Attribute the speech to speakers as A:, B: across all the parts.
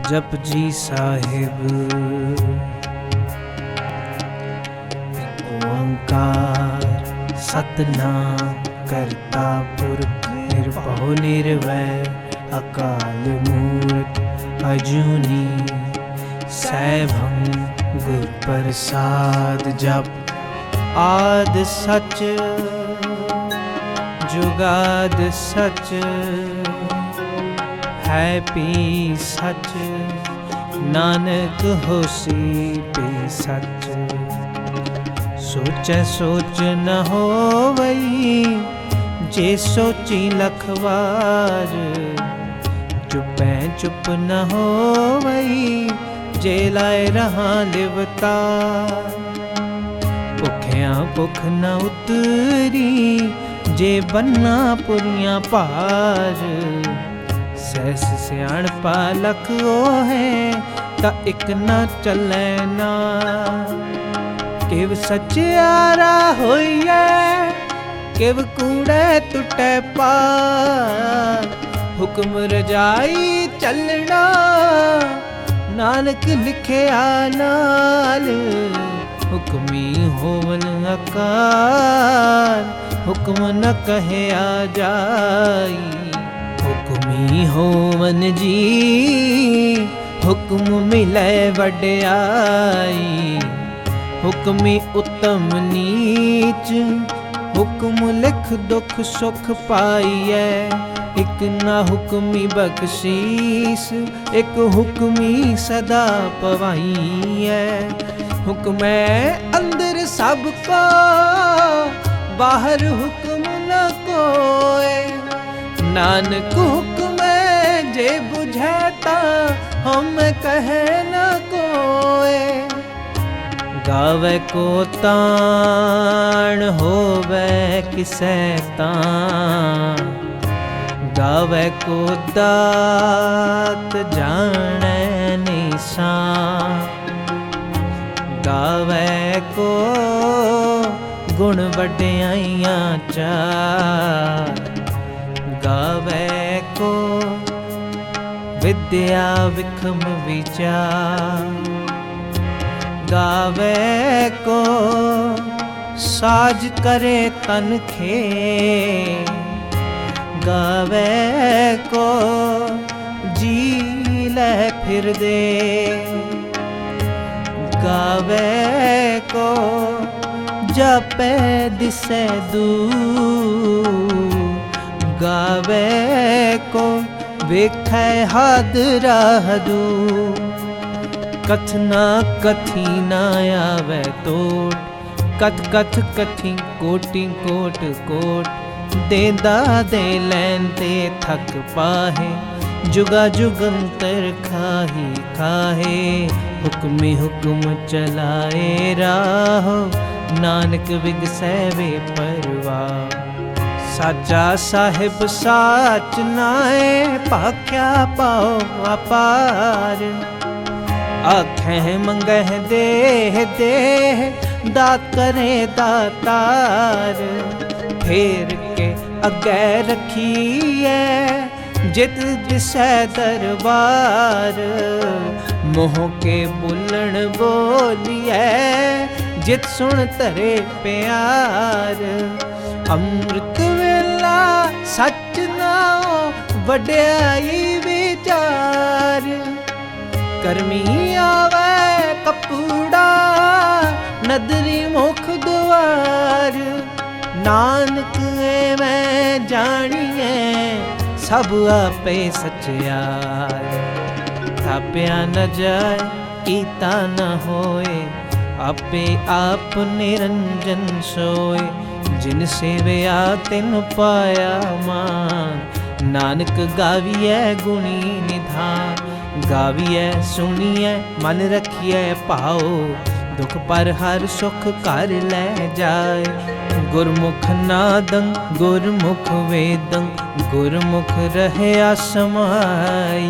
A: जपजी साहिब ओंकार सतनाम करता पुरख निर्भव निर्वैर अकाल मूर्त अजूनी सैभं गुर प्रसाद जप आद सच जुगाद सच है पी सच नानक होसी पी सच सोचै सोच न होवई जे सोची लखवार चुपै चुप न होवई जे लाए रहा लिवता भुखियां भुख न उतरी जे बन्ना पुरियां पार सहस सियाणपा लख ओ है ता इक न चलै ना किव सचियारा होइए किव कूड़े टुटे पार हुक्म रजाई चलना नानक लिखिया नाल हुक्मी होवन अकार हुक्म न कहया जाई हुक्मी होवन जी हुक्म मिलै वड्याई हुक्मी उत्तम नीच हुक्म लिख दुख सुख पाइए एक ना हुक्मी बख्शीस एक हुक्मी सदा पवाइए हुक्म अंदर सबको बाहर हुक्म न कोय नानक हुक्म जे बुझैता हम कहे न कोय गावे को ताण होवे किसै ताण गावे को दात जाने निशान गावे को गुण वड्याइयां चार गावे को विद्या विखम विचार गावे को साज करे तन खे गावे को जी ले फिर दे गावे को जपे दिसे दूर गावे को वेखै हादरा हदू कथना कथी न आवे तोट कथ कथ कथी कोटि कोट कोट देंदा दे लैन ते थक पाहे जुगा जुगंतर खाही खाहे हुक्मी हुक्म चलाए राहो नानक विगसै वे परवाह साचा साहिब साच नाए भाख्या पाओ अपार आखें मंगह देह देह दात करे दातार फेर के अगे रखिए जित दिसै दरबार मोह के बुलण बोलिए जित सुन तरे प्यार अमृत वेला सच नाओ वड्याई विचार करमी आवे कपूड़ा नदरी मुख द्वार नानक मैं जानिए सब आपे सचियार थाप्या न जाए कीता न होए आपे आप निरंजन सोए जिन सेवया तिन पाया मान नानक गाविए गुणी निधान गाविए सुनिए मन रखिए पाओ दुख पर हर सुख कर ले जाए गुरमुख नादं गुरमुख वेदं गुरमुख रहया समाई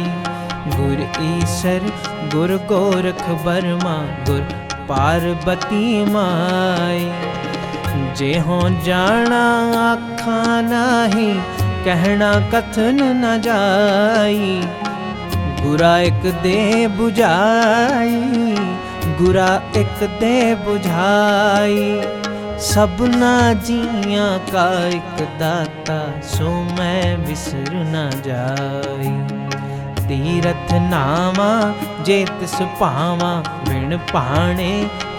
A: गुर ईसर गुर गोरख बर्मा गुर पार्वती माई जे हों जाना आखा नाही कहना कथन न जाई गुरा एक दे बुझाई, गुरा एक दे बुझाई। सबना जियां का एक दाता, सो मैं विसर न जाई। तीरथ नावा जे तिस पावा, बिन पाणे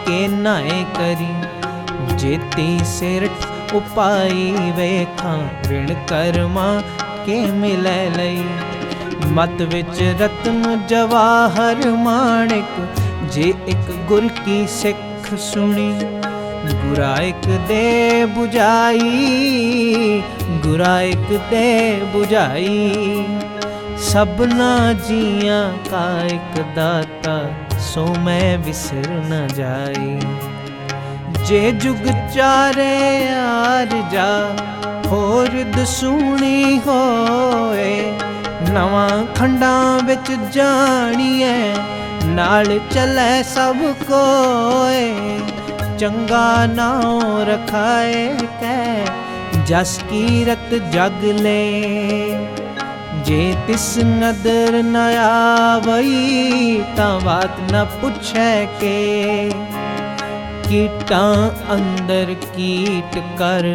A: के नाए करी। जेती सिरठ उपाई वेखा, ऋण कर्मा के मिलै लई। मत विच रत्न जवाहर माणिक, जे एक गुर की सिख सुनी। गुरा एक दे बुझाई, गुरा एक दे बुझाई। सबना जियां का एक दाता, सो मैं विसर न जाई। जे जुग चारे आर जा, होर दसूणी होए। नवां खंडां विच जाणीए, नाल चलै सब कोए। चंगा नाम रखाए कै, जस कीरत जग ले। जे तिस नदर न आवई, तां बात न पुछै के। कीटां अंदर कीट कर,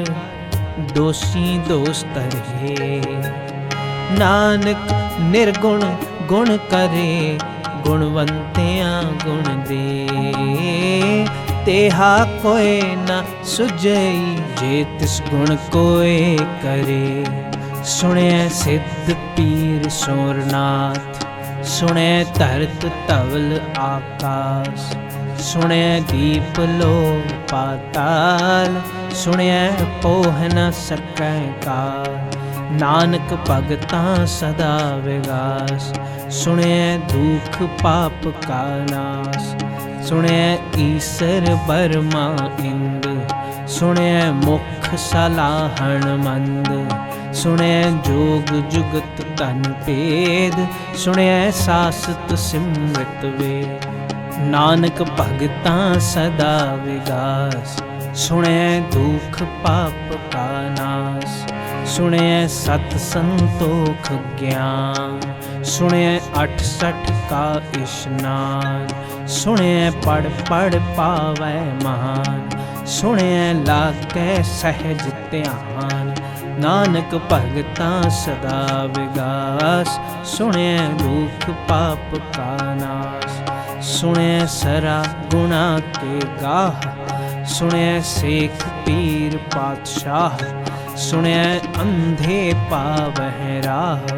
A: दोषी दोष तरहे। नानक निर्गुण गुण करे, गुणवंतियां गुण दे। तेहा कोई न सुझई, जे तिस गुण कोई करे। सुने सिद्ध पीर सोरनाथ, सुने धरत धवल आकाश। सुने दीप लो पाताल, सुने पोह न सकै काल। नानक भगतां सदा विगास, सुने दुख पाप का नाश। सुने ईसर बर्मा इंद, सुने मुख सलाहण मंद। सुने जोग जुगत तन भेद, सुने सासत सिमरत वेद। नानक भगतां सदा विगास, सुने दुख पाप का नाश। सुने सत संतोख ज्ञान, सुने 68 का इशनान। सुने पढ़ पढ़ पावै महान, सुने लाकै सहज ध्यान। नानक भगतां सदा विगास, सुने दुख पाप का नाश। सुने सरा गुणा के गाह, सुने सेख पीर पातशाह। सुने अंधे पावह राह,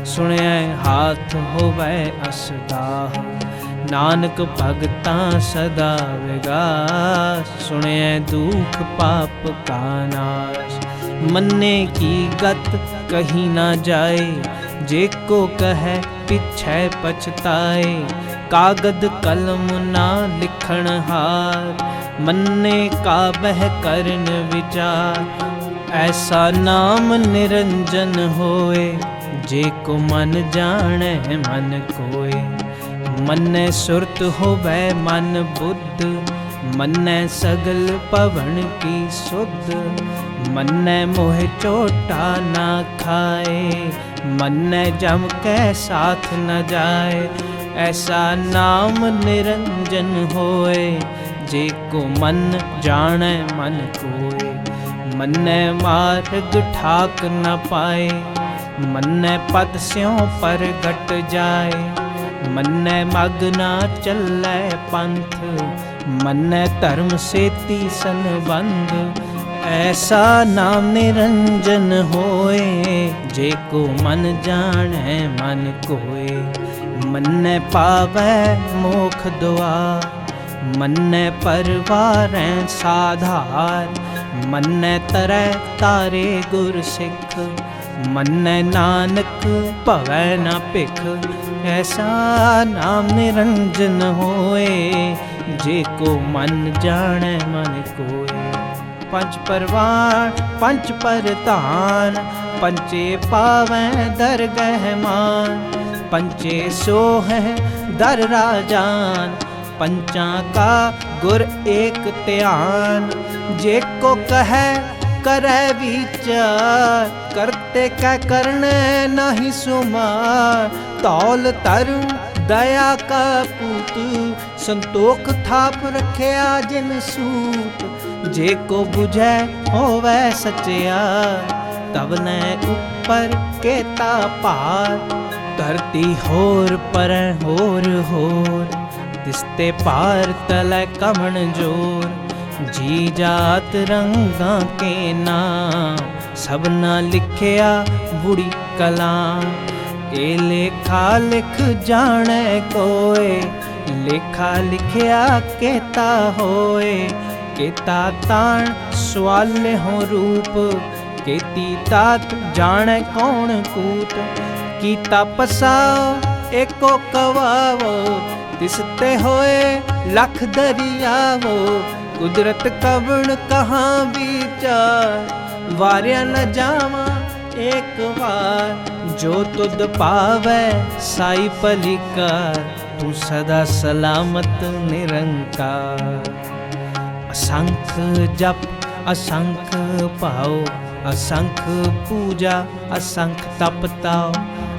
A: सुने हाथ होवै असदाह। नानक भगतां सदा विगास, सुने दुख पाप का नाश। मन्ने की गत कही ना जाए, जे को कहे पिछै पछताए। कागद कलम ना लिखण हार, मन्ने का बह करन विचार। ऐसा नाम निरंजन होए, जे को मन जाने मन कोय। मन्ने सुरत होवै मन बुद्ध, मन्ने सगल पवन की सुध। मन्ने मोह चोटा ना खाए, मन्ने जम कै साथ न जाए। ऐसा नाम निरंजन होए, जे को मन जाने मन कोय। मन्ने मार्ग ठाक न पाए, मन्ने पद स्यों परगट जाए। मन्ने मग ना चलै पंथ, मन्ने धर्म सेती संबंध। ऐसा नाम निरंजन होए, जे को मन जाने मन कोय। मन्ने पावै मोख दुआर, मन्ने परवारै साधार। मन्ने तरै तारे गुर सिख, मन्ने नानक भवै न भिख। ऐसा नाम निरंजन होए, जे को मन जाने मन कोय। पंच परवान पंच परधान, पंचे पावै दरगह मान। पंचे सोहै दर राजान, पंचा का गुर एक ध्यान। जे को कहे करे विचार, करते कै करने नहीं सुमार। तौल तरुण दया का पूत, संतोख थाप रखिया जिन सूत। जे को बुझै होवै सचिया, तब ने ऊपर केता पार। धरती होर पर होर होर, तिसते पार तलै कमण जोर। जी जात रंगा के नाम, सबना लिखिया बुरी कलाम। ए लेखा लिख जाने कोय, लेखा लिखिया केता होए। केता ताण स्वाले हो रूप, केती तात जाने कौन कूत। कीता पसाओ एको कवावो, तिसते होए लख दरियावो। कुदरत कवण कहाँ विचार, वार्या न जावा एक बार। जो तुद पावै साई पलिकार, तू सदा सलामत निरंकार। असंख जप असंख पाओ, असंख पूजा असंख तप ताओ।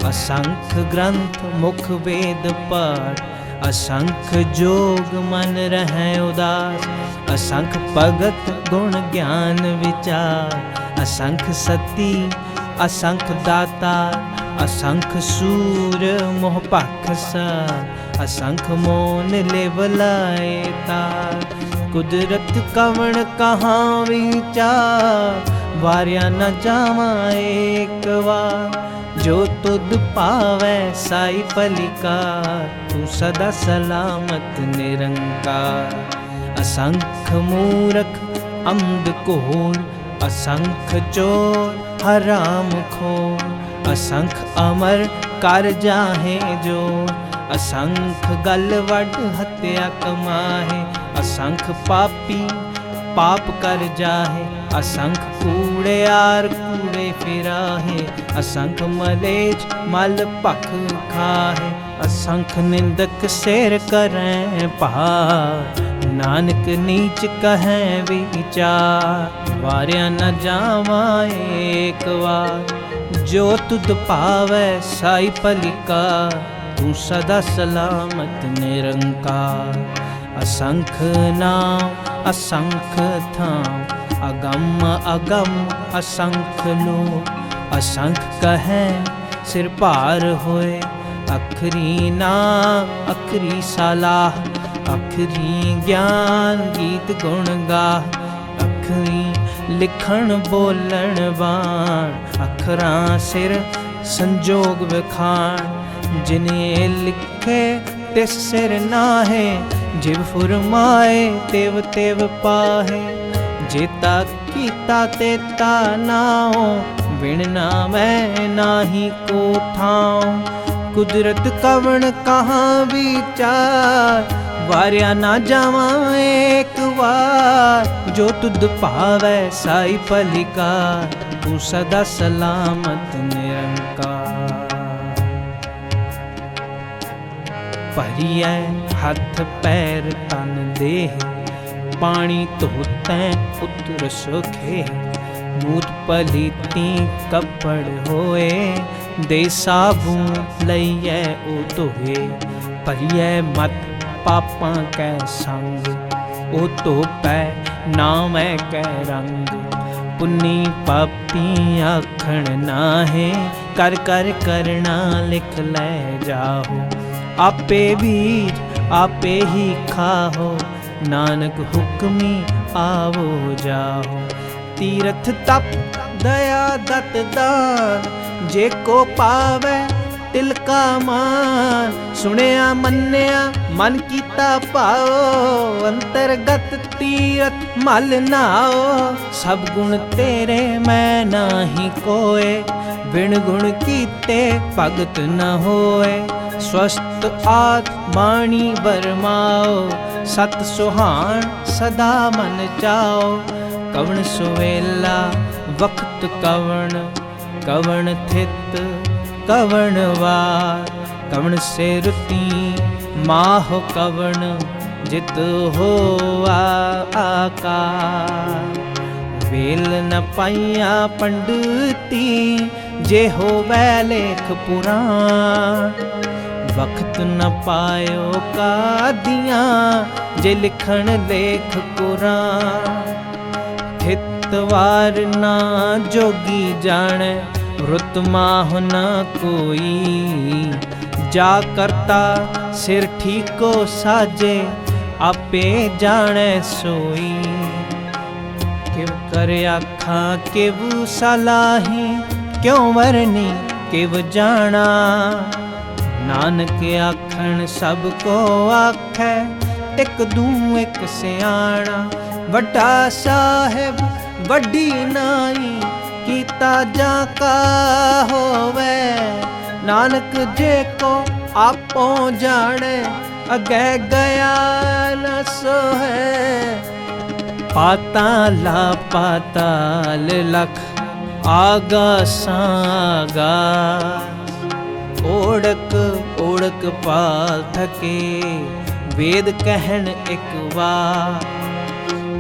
A: असंख ग्रंथ मुख वेद पाठ, असंख जोग मन रहै उदास। असंख भगत गुण ज्ञान विचार, असंख सती असंख दाता। असंख सूर मोह पाखसार, असंख मोन लेवलाए तार। कुदरत कवण कहाँ विचार, वार्या न जावा एक बार। जो तुद पावै साई पलिकार, तू सदा सलामत निरंकार। असंख मूरख अंध कोर, असंख चोर हराम खोर। असंख अमर कर जाहे जोर, असंख गल वड हत्या कमाहे। असंख पापी पाप कर जाहे, असंख कूड़ेयार कूड़े फिराहे। असंख मलेच मल पख खाहे, असंख निंदक सिर करें पार। नानक नीच कहें विचार, वार्या न जावा एक बार। जो तुद पावै साई पलिकार, तू सदा सलामत निरंकार। असंख नाम असंख थाम, अगम अगम असंख लोक। असंख कहें सिर पार होए, अखरी नाम अखरी सलाह। अखरी ज्ञान गीत गुण गाह, अखरी लिखण बोलण बाण। अखरां सिर संजोग विखाण, जिने लिखे तिस सिर नाहे। जिव फुरमाए तिव तिव पाहे, जेता कीता तेता नाओ। बिन नामै नाही को ठाऊं, कुदरत कवण कहाँ विचार। वार्या ना जावा एक बार, जो तुद पावै साई पलिकार। तू सदा सलामत निरंकार। भरिए हथ पैर तन देह, पानी धोतैं उतर सुखे। मूत पलीती कपड़ होए, दे साबुन लइए ओ धोए। भरिए मत पापां कै संग, ओ धोपै नामै कै रंग। पुन्नी पापी आखण नाहे, कर कर करना लिख लै जाहो। आपे बीज आपे ही खाहो, नानक हुक्मी आवो जाहो। तीरथ तप दया दत दान, जे को पावै तिलका मान। सुनिया मन्निया मन कीता पाओ, अंतरगत तीरथ मल नाओ। सब गुण तेरे मैं नाही कोय, बिन गुण कीते भगत न होए। स्वस्थ आत्म बाणी बरमाओ, सत सुहान सदा मन चाओ। कवण सुवेला वक्त कवण, कवण थित कवण वार। कवण से रुती माह कवण, जित हो आकार। वेल न पाइया पंडिती, जे होवै लेख पुराण। वक्त न पायो कादियाँ, जे लिखण लेख कुरान। थितवार ना जोगी जाने, रुत माह न कोई। जा करता सिर ठीको साजे, आपे जाने सोई। किव कर आखा किव सलाही, क्यों वरनी किव जाना। नानक आखण सब को आखै, एक दू एक सियाणा। वड्डा साहिब वड्डी नाई, कीता जा का होवे। नानक जे को आपो जाने, अगे गया न सोहे। पाताला पाताल लख, आगा सागा। ओढ़क ओढ़क पाल थके, वेद कहन एक बार।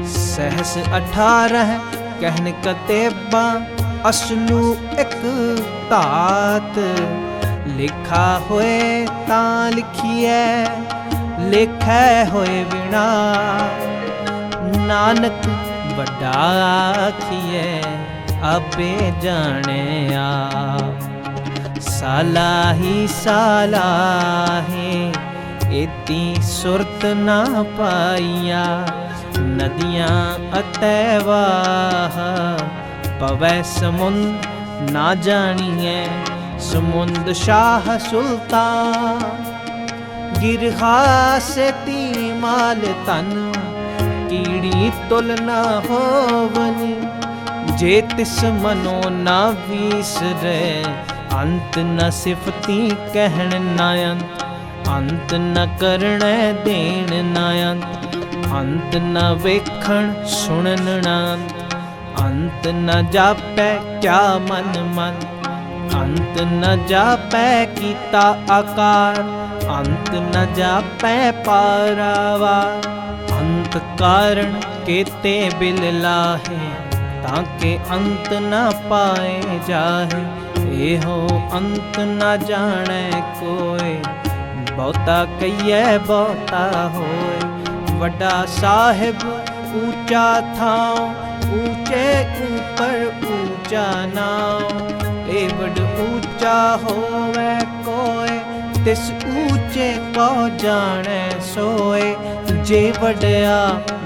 A: सहस 18 कहन कतेबा, असलू एक तात। लिखा होए तां लिखिए, लिखै होए बिना। नानक वड्डा आखिए, आपे जाने आप। सालाही सालाहे, एती सुरत ना पाइया। नदियाँ अतैवाह, पवै समुंद ना जानिए। समुंद शाह सुल्तान, गिरहा से ती माल तन। कीड़ी तुल न होवनी, जे तिस मनो न विसरै। अंत न सिफती कहण न अंत, अंत न करण देण न अंत। अंत न वेखण सुनन न अंत, अंत न जापै क्या मन मन। अंत न जापै कीता आकार, अंत न जापै पारावार। अंत कारण केते बिल लाहे, ताके अंत न पाए जाहे। एहो अंत न जाने कोय, बहुता कहिए बहुता होए। वड्डा साहिब ऊंचा थाओ, ऊंचे ऊपर ऊंचा नाओ। ए बड़ ऊंचा होवे कोय, तिस ऊंचे को जाने सोए। जे वड्या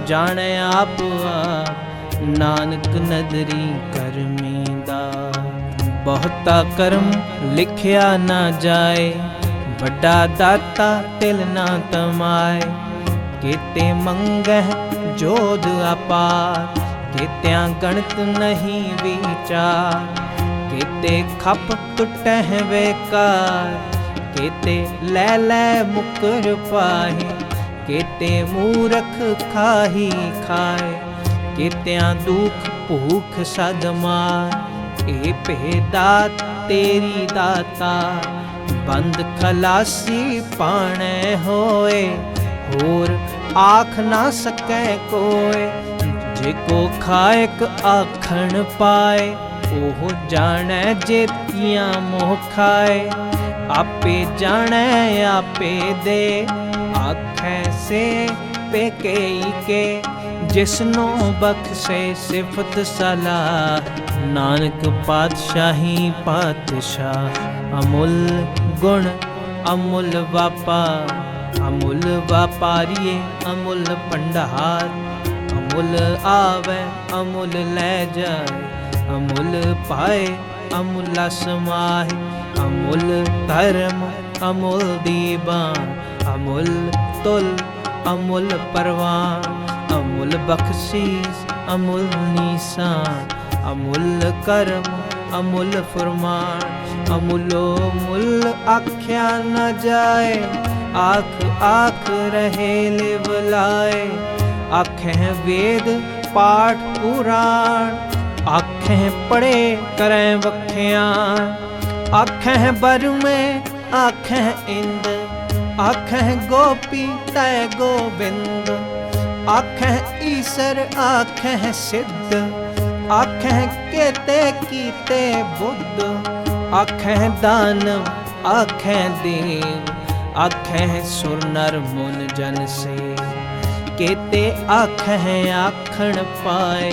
A: जाने आप आप, नानक नदरी करमीदा। बहुता कर्म लिखिया ना जाए, वड्डा दाता तिल ना तमाए। केते मंगह जोध अपार, केत्या गणत नहीं विचार। केते खप टुटह बेकार, केते लै लै मुकर पाहे। केते मूरख खाही खाए, केत्या दुख भूख सद मार। ए भेदात तेरी दाता, बंद खलासी पाणे होए। होर आख ना सकै कोय, जेको खाएक आखण पाए। ओह जाने जेतियां मोह खाए, आपे जाने आपे दे। आखै से पेकेई के, जिसनो बख्शे सिफत सलाह। नानक पातशाही पातशाह, अमुल गुण अमुल व्यापार। अमुल व्यापारिये अमुल भंडार। अमुल आवे अमुल लै जाए, अमुल पाए अमुला समाहे। अमुल धर्म अमुल दीवान, अमुल तुल अमुल परवान। अमुल बख्शीस अमुल निशान, अमुल कर्म अमुल फरमान। अमुलो मुल आख्या न जाए, आख आख रहे लिवलाए। आखें वेद पाठ पुराण, आखें पढ़े करें वख्यान। आखें बर में आखें इंद, आखें गोपी तय गोविंद। आखें ईसर आखें सिद्ध, आखें केते कीते बुद्ध, आखें दानव आखें देव, आखें सुर नर मुन जन से। केते आखें आखण पाए,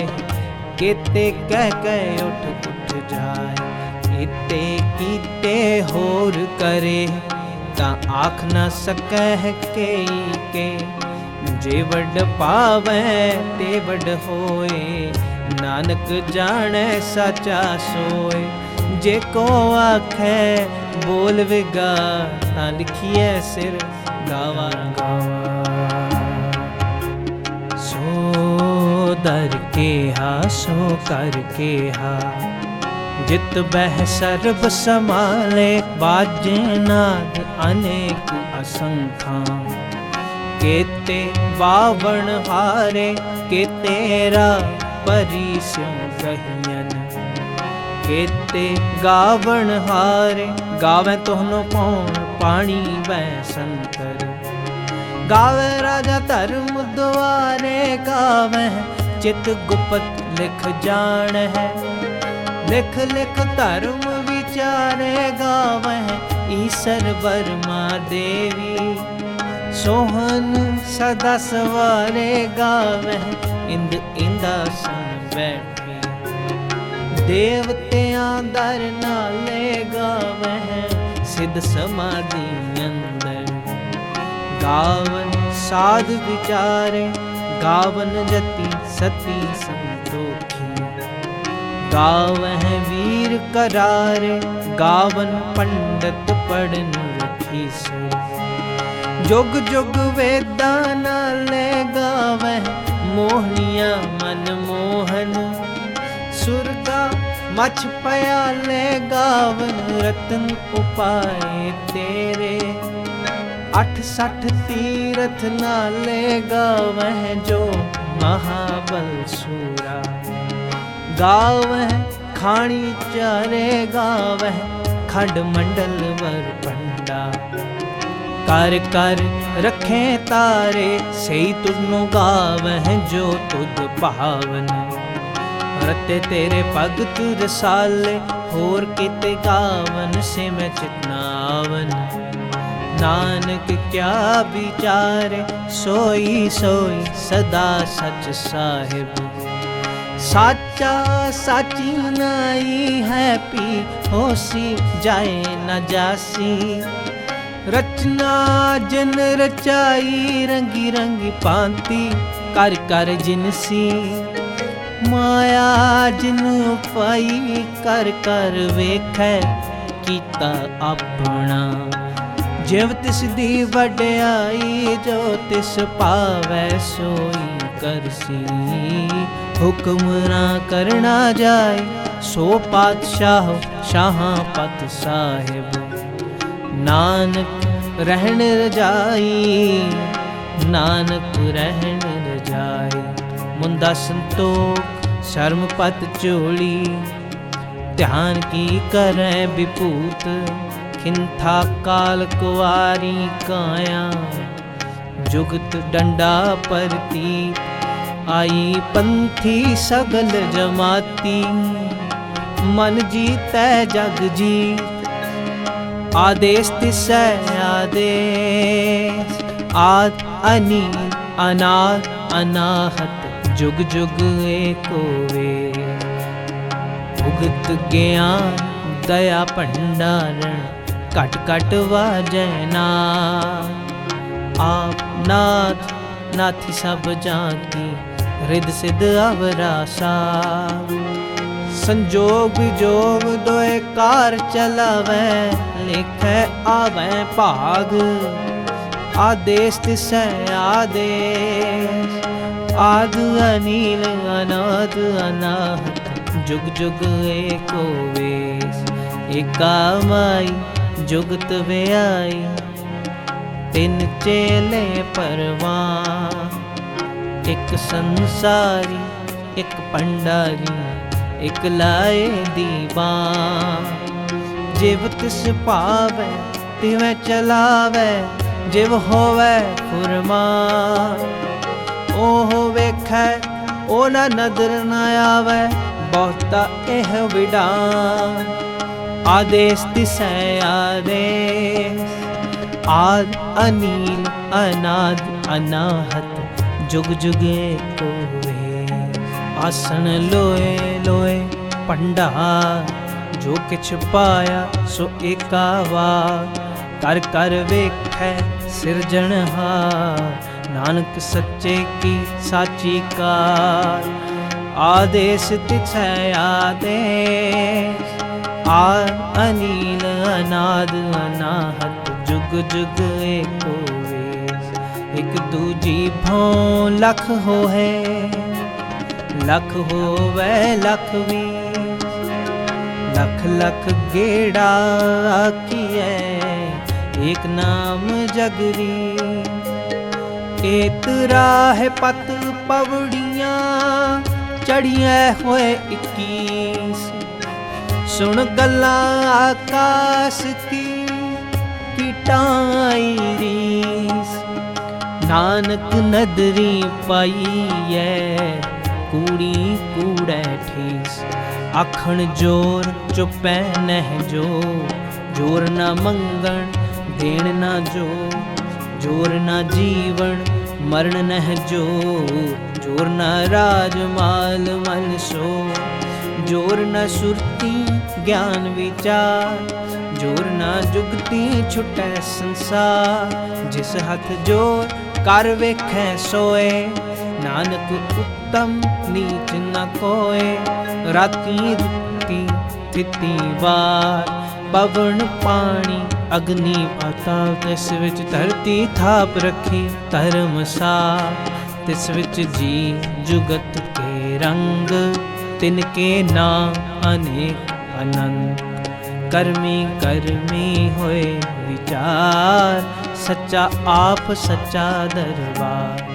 A: केते कह कह उठ उठ जाए। इते कीते होर करे, तां आख न सकह के। जे वड पावै ते वड होए, नानक जाने साचा सोए। जे को आखे बोल विगा, तां लिखिए सिर गावा गावा। सो दर केहा सो कर केहा, जित बह सर्ब समाले। बाजे नाद अनेक असंखा, केते बावण हारे, के तेरा परिस्यों कहियन। केते गावण हारे, गावे तोहनो कौन पाणी वै संतर। गावे राजा धर्म द्वारे, गावे चित गुप्त लिख जान है। लिख लिख धर्म विचारे, गावे ईसर बर्मा देवी। सोहन सदा सवारे, गावे इंद इंदासन बैठी। देवतियां दर नाले, गावे सिद्ध समाधि अंदर। गावन साध विचारे, गावन जति सती संतोखी। गावह वीर करारे, गावन पंडित पढ़न रखी से। जुग जुग वेदा नाले, गावह मोहनिया मन मोहन। सुरगा मछ पयाले, गावन रतन उपाय तेरे। 68 तीरथ नाले, गावह जो महाबल सूरा। गावह खाणी चारे, गावह खंड मंडल वर पंडा। कर कर रखे तारे, सही तुझनो गावह जो तुध भावन। रते तेरे भगत रसाले, होर किते गावन से मैं चितनावन। नानक क्या विचारे, सोई सोई सदा सच साहिब। साचा साची नाई है पी, होसी जाए न जासी। रचना जिन रचाई, रंगी रंगी पांति कर कर जिनसी। माया जिन पाई, कर कर वेखै कीता अपना। जिव तिस दी वड्याई, जो तिस पावै सोई करसी। हुक्म ना करना जाए, सो पातशाह शाहां पत साहिब। नानक रहन रजाई, नानक रहन रजाई। मुंदा संतोख शर्म पत चोली, ध्यान की करै विपूत। खिंथा काल कुआरी काया, जुगत डंडा परती। आई पंथी सगल जमाती, मन जीतै जग जीत। आदेश तिसै आदेश, आद अनील अनाद अनाहत। जुग जुग एको वेद, उगत ज्ञान दया भंडारण। घट घट वाजै नाथ, आप नाथ नाथी सब जाती। रिद सिद्ध अवरा सार, संजोग विजोग दोए कार चलावै। लिखै आवै भाग, आदेश तिसै आदेश। आद अनील अनाद अनाहत, जुग जुग एको वेश। एका माई जुगत व्याई, तिन चेले परवान। एक संसारी एक पंडारी, एक लाए दीवान। जिव तिस पावै तिवै चलावै, जिव होवै फुरमान। ओह वेखै ओ ना नदर न आवै, बहुता एह विडान। आदेश दिसै आदेश, आद अनील अनाद अनाहत, जुग जुग एको वेश। आसन लोए लोए भंडार, जो किछ पाया सो एका वार। कर कर वेखै सिरजनहार, नानक सच्चे की साची कार। आदेश तिछै आदेश, आद अनील अनाद अनाहत, जुग जुग एको वेश। एक दूजी भों लख होए, लख होवै लख वीस। लख लख गेड़ा किए, एक नाम जगरी। एक राह पत पवड़ियाँ, चढ़िए होए 21। सुन गल्ला आकाश की, कीटाई रीस। नानक नदरी पाई है, कूड़ी कूड़े ठीस। आखण जोर चुपै नह जो, जोर ना मंगण देण ना जो। जोर ना जीवन मरण नह जो, जोर ना राज माल मन सो। जोर ना सुरती ज्ञान विचार, जोर ना जुगती छुटै संसार। जिस हथ जोर कर वेखै सोए, नानक उत्तम नीच न कोय। राती रुती थिती वार, पवन पानी अग्नि पाताल। तिस विच धरती थाप रखी धर्मसार। तिस विच जी जुगत के रंग, तिनके नाम अनेक अनंत। कर्मी कर्मी होए विचार, सच्चा आप सच्चा दरबार।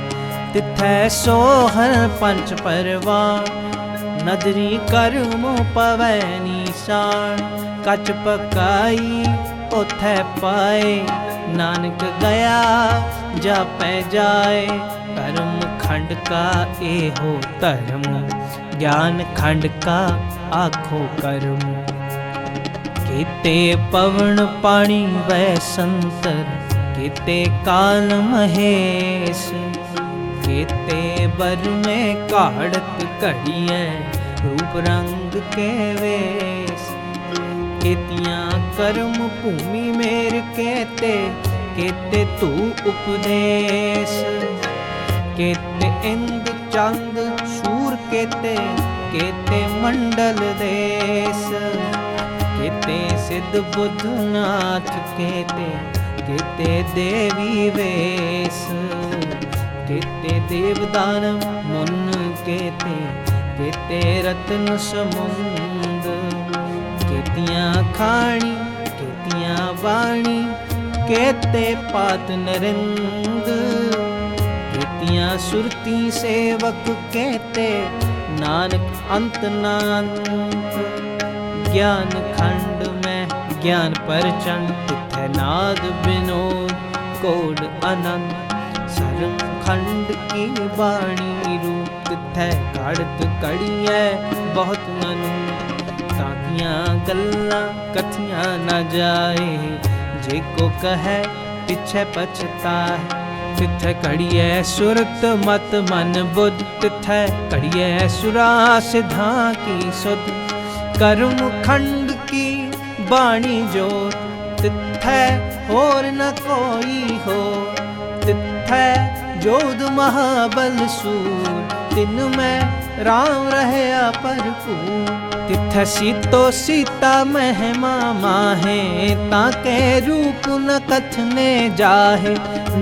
A: तिथै सोहर पंच परवान, नदरी करमो पवै निशान। कच पकाई ओथै पाए, नानक गया जापै जाए। कर्म खंड का एहो धर्म, ज्ञान खंड का आखो कर्म। केते पवन पानी वै संतर, केते काल महेश। केते बर में काढ़त घड़िए, रूप रंग के वेश। केतियां कर्म भूमि मेर केते, केते तू उपदेश। केते इंद चंद सूर केते, केते मंडल देश। केते सिद्ध बुद्ध नाथ केते, केते देवी वेश। केते देवदानव मुन केते, केते रत्न समुंद। केतियां खाणी केतियां वाणी, केते पात नरिंद। केतियां सुरती सेवक केते, नानक अंत नांत। ज्ञान खंड में ज्ञान परचंड, तिथै नाद विनोद कोड अनंत। सरम खंड की बाणी रूप, तिथै काढ़त कड़िए बहुत ननु। ताकियां गल्ला कथियां न जाए, जे को कहे पिछे पछताए। तिथै कड़िए सुरत मत मन बुद्ध, तिथै कड़िए सुरा सिद्धा की सुध। कर्म खंड की बाणी जोत, तिथै और न कोई हो। तिथै जोध महाबल सूर, तिन में राम रहे भरपूर। तिथै सीतो सीता महिमा माहे, ताके रूप न कथने जाहे।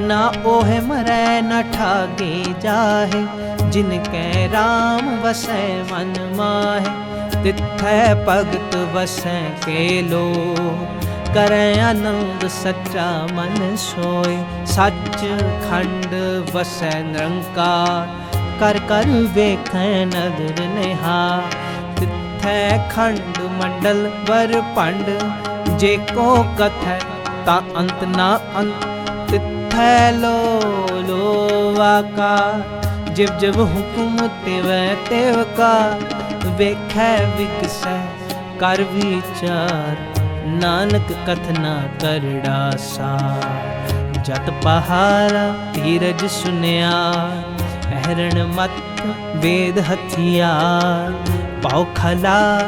A: ना ओहे मरै न ठागे जाहे, जिनके राम वसै मन माहे। तिथै भगत वसै के लो, करै आनंद सच्चा मन सोए। सच खंड वसै निरंकार, कर कर वेखै नदर निहार। तिथै खंड मंडल वर पंड, जे को कथै ता अंत ना अंत। तिथै लो लो आकार, जिव जिव हुकुम तिव तिव का। ਵੇਖੈ ਵਿਗਸੈ ਕਰ ਵਿਚਾਰ, ਨਾਨਕ ਕਥਨਾ ਕਰੜਾ ਸਾਰ। ਜਤ ਪਹਾਰਾ ਧੀਰਜ ਸੁਨਿਆ, ਪਹਿਰਣ ਮਤ ਵੇਦ ਹਥਿਆਰ। ਪਾਉ ਖਲਾ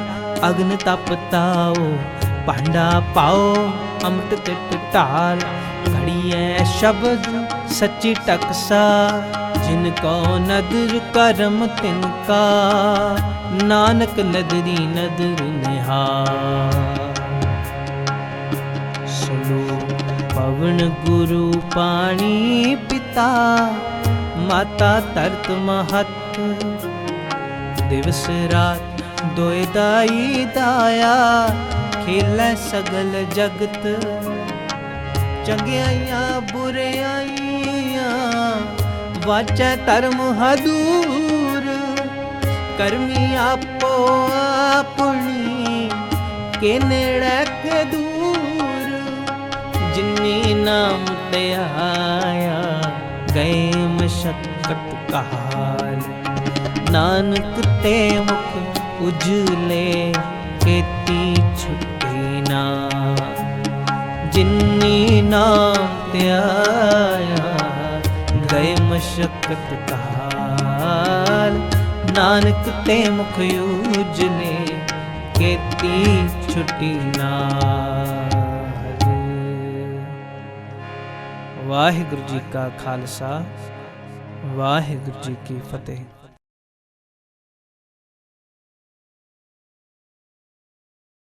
A: ਅਗਨ ਤਪ ਤਾਓ, ਭਾਂਡਾ ਪਾਓ ਅੰਮ੍ਰਿਤ ਤਿਟ ਢਾਲ। ਘੜੀਐ ਸ਼ਬਦ ਸੱਚੀ ਟਕਸਾ, ਜਿਨ ਕੋ ਨਦਰ ਕਰਮ ਤਿਨ ਕਾ। ਨਾਨਕ ਨਦਰੀ ਨਦਰ ਨਿਹਾਲ। ਸਲੋਕ ਪਵਨ ਗੁਰੂ ਪਾਣੀ ਪਿਤਾ, ਮਾਤਾ ਧਰਤ ਮਹਤ। ਦਿਵਸ ਰਾਤ ਦੋਇ ਦਾਈ ਦਾਇਆ, ਖੇਲੈ ਸਗਲ ਜਗਤ। ਚੰਗਿਆਈਆਂ ਬੁਰਿਆਈਆਂ ਵਾਚੈ ਧਰਮ ਹਦੂਰ। ਕਰਮੀ ਆਪੋ ਆਪਣੀ, ਕੇ ਨੇੜੇ ਕੇ ਦੂਰ। ਜਿਨੀ ਨਾਮ ਤੇ ਆਇਆ, ਗਏ ਮਸ਼ੱਕਤ ਕਾਲ। ਨਾਨਕ ਤੇ ਮੁਖ ਉਜਲੇ, ਕੀਤੀ ਛੁੱਟੀ ਨਾ। ਜਿਨੀ ਨਾਮ ਤੇ ਆਇਆ, ਗਏ ਮਸ਼ੱਕਤ ਕਾਲ। ਨਾਨਕ ਤੇ ਮੁਖ ਉਜਲੇ, ਕੀਤੀ ਛੁੱਟੀ ਨਾਲ। ਵਾਹਿਗੁਰੂ ਜੀ ਕਾ ਖਾਲਸਾ, ਵਾਹਿਗੁਰੂ ਜੀ ਕੀ ਫਤਿਹ।